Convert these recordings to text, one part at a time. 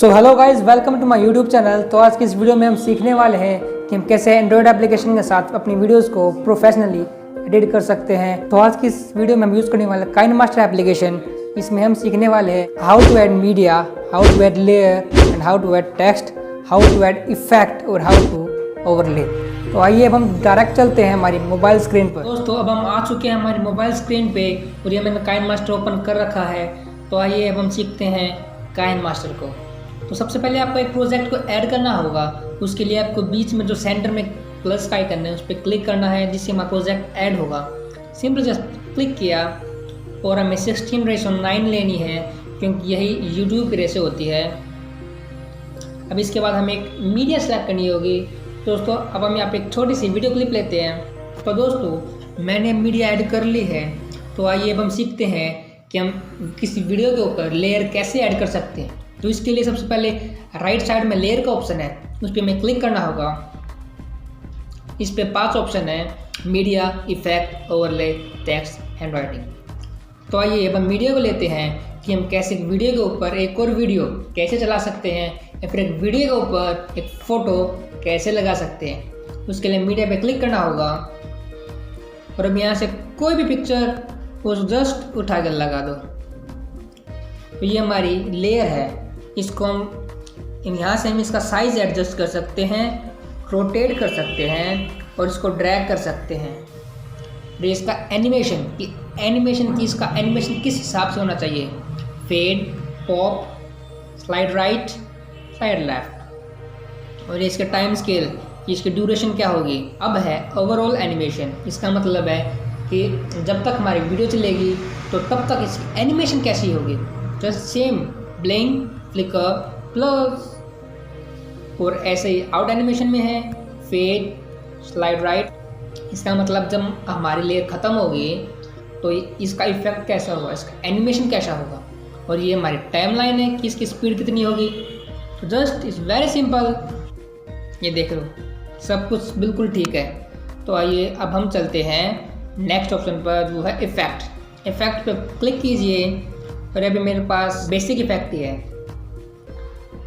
So hello guys, welcome to my YouTube channel. तो आज की इस वीडियो में हम सीखने वाले हैं कि हम कैसे एंड्रॉयड एप्लीकेशन के साथ अपनी वीडियोस को प्रोफेशनली एडिट कर सकते हैं। तो आज की इस वीडियो में हम यूज़ करने वाले काइनमास्टर एप्लीकेशन। इसमें हम सीखने वाले हैं how to add media, how to add layer and how to add text, how to add effect और हाउ टू ओवरले। तो आइए अब हम डायरेक्ट चलते हैं हमारी मोबाइल स्क्रीन पर। दोस्तों अब हम आ चुके हैं हमारी मोबाइल स्क्रीन पे और ये मैंने काइनमास्टर ओपन कर रखा है। तो आइए अब हम सीखते हैं काइनमास्टर को। तो सबसे पहले आपको एक प्रोजेक्ट को ऐड करना होगा। उसके लिए आपको बीच में जो सेंटर में प्लस का आइकन है उस पर क्लिक करना है, जिससे हमारा प्रोजेक्ट ऐड होगा। सिंपल जस्ट क्लिक किया और हमें 16:9 लेनी है, क्योंकि यही यूट्यूब की रेशो होती है। अब इसके बाद हमें एक मीडिया सेलेक्ट करनी होगी। दोस्तों अब हम यहाँ पे एक छोटी सी वीडियो क्लिप लेते हैं। तो दोस्तों मैंने मीडिया ऐड कर ली है। तो आइए अब हम सीखते हैं कि हम किसी वीडियो के ऊपर लेयर कैसे ऐड कर सकते हैं। तो इसके लिए सबसे पहले राइट साइड में लेयर का ऑप्शन है, उस पर हमें क्लिक करना होगा। इस पे 5 ऑप्शन है, media, effect, overlay, text, hand writing. तो आइए अब हम वीडियो को लेते हैं कि हम कैसे वीडियो के ऊपर एक और वीडियो कैसे चला सकते हैं, या फिर एक वीडियो के ऊपर एक फ़ोटो कैसे लगा सकते हैं। उसके लिए मीडिया पे क्लिक करना होगा और अब यहाँ से कोई भी पिक्चर उस जस्ट उठा कर लगा दो। तो ये हमारी लेयर है। इसको हम यहाँ से हम इसका साइज़ एडजस्ट कर सकते हैं, रोटेट कर सकते हैं और इसको ड्रैग कर सकते हैं। और इसका एनिमेशन की इसका एनिमेशन किस हिसाब से होना चाहिए, fade, pop, slide right, slide left. और इसके टाइम स्केल कि इसकी ड्यूरेशन क्या होगी। अब है ओवरऑल एनिमेशन। इसका मतलब है कि जब तक हमारी वीडियो चलेगी तो तब तक इसकी एनिमेशन कैसी होगी। Just same blink, flicker, plus. और ऐसे ही आउट एनिमेशन में है फेड, स्लाइड राइट। इसका मतलब जब हमारी लेयर ख़त्म होगी तो इसका इफेक्ट कैसा होगा, इसका एनिमेशन कैसा होगा। और ये हमारी टाइमलाइन है कि इसकी स्पीड कितनी होगी। तो जस्ट इज़ वेरी सिंपल। ये देख लो सब कुछ बिल्कुल ठीक है। तो आइए अब हम चलते हैं नेक्स्ट ऑप्शन पर, जो है इफेक्ट। इफेक्ट पे क्लिक कीजिए और अभी मेरे पास बेसिक इफेक्ट ही है।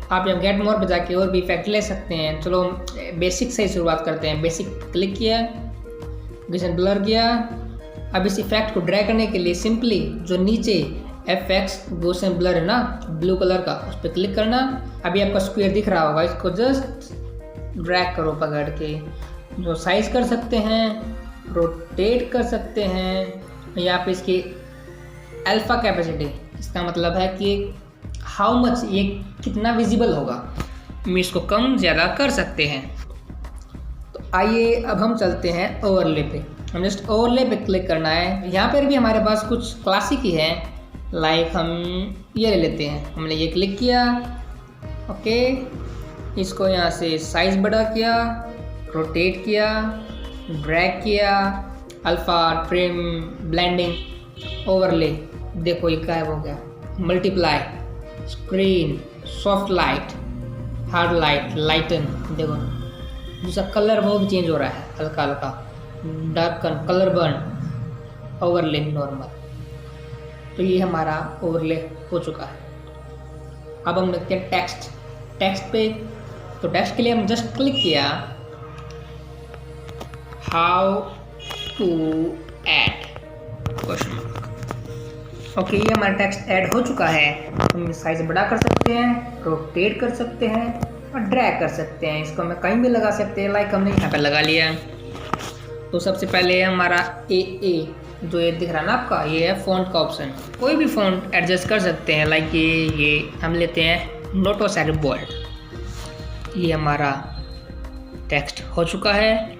आप यहाँ गेट मोर पे जाके और भी इफेक्ट ले सकते हैं। चलो बेसिक से ही शुरुआत करते हैं। बेसिक क्लिक किया, गॉसियन ब्लर किया। अब इस इफेक्ट को ड्रैग करने के लिए सिंपली जो नीचे FX गॉसियन ब्लर है ना ब्लू कलर का, उस पर क्लिक करना। अभी आपका स्क्वायर दिख रहा होगा, इसको जस्ट ड्रैग करो पकड़ के। जो साइज कर सकते हैं, रोटेट कर सकते हैं। यहाँ पे इसकी अल्फा कैपेसिटी, इसका मतलब है कि हाउ मच ये कितना विजिबल होगा, हम इसको कम ज़्यादा कर सकते हैं। तो आइए अब हम चलते हैं ओवरले पे। हम जस्ट ओवरले पे क्लिक करना है। यहाँ पर भी हमारे पास कुछ क्लासिक ही है, लाइक हम ये ले लेते हैं। हमने ये क्लिक किया, ओके। इसको यहाँ से साइज़ बड़ा किया, रोटेट किया, ड्रैग किया, अल्फ़ा, ट्रिम, ब्लेंडिंग, ओवरले। देखो ये गायब हो गया। Multiply, screen, soft light, hard light, lighten. देखो जिसका कलर वो भी चेंज हो रहा है, हल्का हल्का, darken, colour burn, overlay, normal. तो ये हमारा ओवरले हो चुका है। अब हम देखते हैं टेक्स्ट पे। तो टेक्स्ट के लिए हम जस्ट क्लिक किया, how to add question mark. Okay, ये हमारा टेक्स्ट ऐड हो चुका है। हम साइज बड़ा कर सकते हैं, रोटेट कर सकते हैं और ड्रैग कर सकते हैं। इसको हमें कहीं भी लगा सकते हैं, लाइक हमने यहाँ पे लगा लिया। तो सबसे पहले हमारा AA जो ये दिख रहा है ना आपका, ये है फ़ॉन्ट का ऑप्शन। कोई भी फ़ॉन्ट एडजस्ट कर सकते हैं, लाइक ये हम लेते हैं नोटो सैड बोल्ड। ये हमारा टेक्स्ट हो चुका है।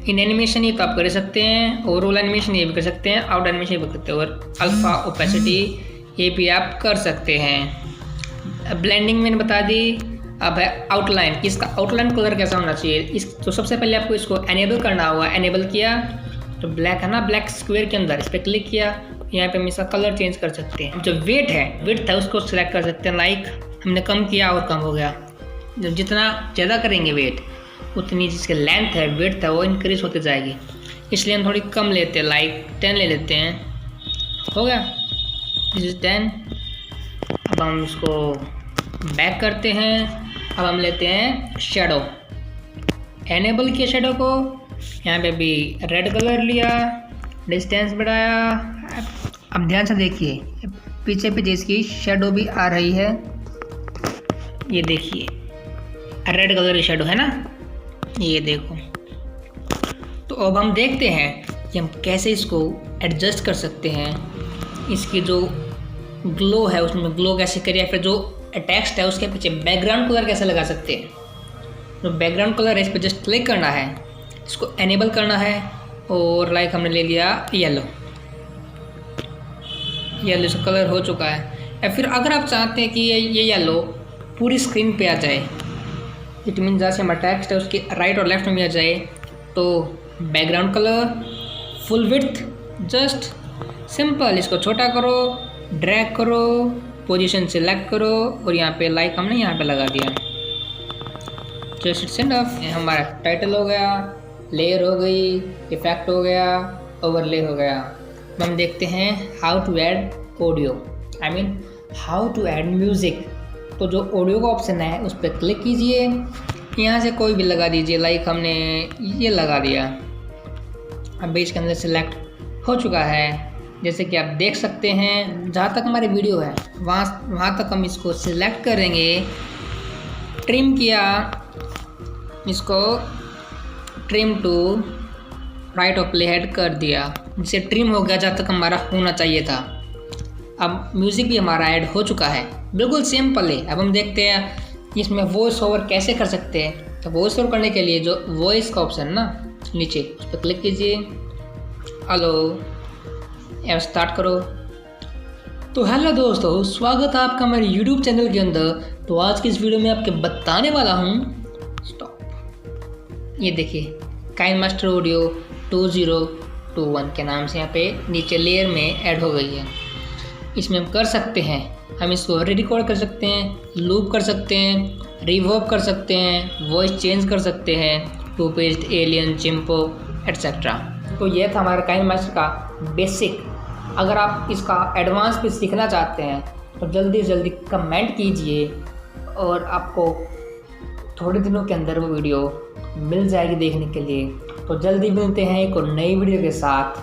इन एनिमेशन ये तो आप कर सकते हैं, ओवरऑल एनिमेशन ये भी कर सकते हैं, आउट एनिमेशन ये भी कर सकते हैं, और अल्फ़ा ओपेसिटी ये भी आप कर सकते हैं। ब्लेंडिंग मैंने बता दी। अब है आउटलाइन कि इसका आउटलाइन कलर कैसा होना चाहिए। इस तो सबसे पहले आपको इसको एनेबल करना होगा। एनेबल किया तो ब्लैक है ना, ब्लैक स्क्वायर के अंदर इस पर क्लिक किया। यहाँ पे हम इसका कलर चेंज कर सकते हैं। जो वेट है, विड्थ है, उसको सिलेक्ट कर सकते हैं। लाइक हमने कम किया और कम हो गया। जब जितना ज़्यादा करेंगे वेट, उतनी जिसकी लेंथ है, विड्थ है, वो इंक्रीज होती जाएगी। इसलिए हम थोड़ी कम लेते हैं, लाइक 10 ले लेते हैं। हो गया, दिस इज 10। अब हम इसको बैक करते हैं। अब हम लेते हैं शेडो, एनेबल किया शेडो को, यहाँ पे भी रेड कलर लिया, डिस्टेंस बढ़ाया। अब ध्यान से देखिए पीछे पीछे इसकी शेडो भी आ रही है, ये देखिए रेड कलर की शेडो है ना, ये देखो। तो अब हम देखते हैं कि हम कैसे इसको एडजस्ट कर सकते हैं। इसकी जो ग्लो है उसमें ग्लो कैसे करें, या फिर जो टेक्स्ट है उसके पीछे बैकग्राउंड कलर कैसे लगा सकते हैं। जो बैकग्राउंड कलर है इस पर जस्ट क्लिक करना है, इसको एनेबल करना है और लाइक हमने ले लिया येलो इसका कलर हो चुका है। या फिर अगर आप चाहते हैं कि ये येलो पूरी स्क्रीन पे आ जाए, इट मीन जहाँ से हमारा टेक्स्ट है उसके राइट और लेफ्ट में भी आ जाए, तो background colour full width, just simple इसको छोटा करो, ड्रैग करो, पोजीशन सेलेक्ट करो और यहाँ पे लाइक हमने यहाँ पे लगा दिया। Just it's enough. हमारा टाइटल हो गया, लेयर हो गई, इफेक्ट हो गया, ओवरले हो गया। हम देखते हैं how to add audio, I mean how to add music. तो जो ऑडियो का ऑप्शन है उस पर क्लिक कीजिए, यहाँ से कोई भी लगा दीजिए, लाइक हमने ये लगा दिया। अब बीच के अंदर सेलेक्ट हो चुका है, जैसे कि आप देख सकते हैं। जहाँ तक हमारी वीडियो है वहाँ तक हम इसको सिलेक्ट करेंगे, ट्रिम किया, इसको ट्रिम टू राइट और प्ले हेड कर दिया, जिससे ट्रिम हो गया जहाँ तक हमारा होना चाहिए था। अब म्यूज़िक भी हमारा ऐड हो चुका है, बिल्कुल सिंपल है। अब हम देखते हैं इसमें वॉइस ओवर कैसे कर सकते हैं। तो वॉइस ओवर करने के लिए जो वॉइस का ऑप्शन है ना नीचे, उस पर क्लिक कीजिए, हेलो, अब स्टार्ट करो। तो हेलो दोस्तों, स्वागत है आपका हमारे यूट्यूब चैनल के अंदर। तो आज की इस वीडियो में आपके बताने वाला हूँ, स्टॉप, ये देखिए काइनमास्टर ऑडियो 2021 के नाम से यहाँ पे नीचे लेयर में ऐड हो गई है। इसमें हम कर सकते हैं, हम इसको रिकॉर्ड कर सकते हैं, लूप कर सकते हैं, रिवर्ब कर सकते हैं, वॉइस चेंज कर सकते हैं, टू पेस्ट, एलियन, चिंपो एट्सेट्रा। तो ये था हमारा काइनमास्टर का बेसिक। अगर आप इसका एडवांस भी सीखना चाहते हैं तो जल्दी से जल्दी कमेंट कीजिए और आपको थोड़े दिनों के अंदर वो वीडियो मिल जाएगी देखने के लिए। तो जल्दी मिलते हैं एक और नई वीडियो के साथ।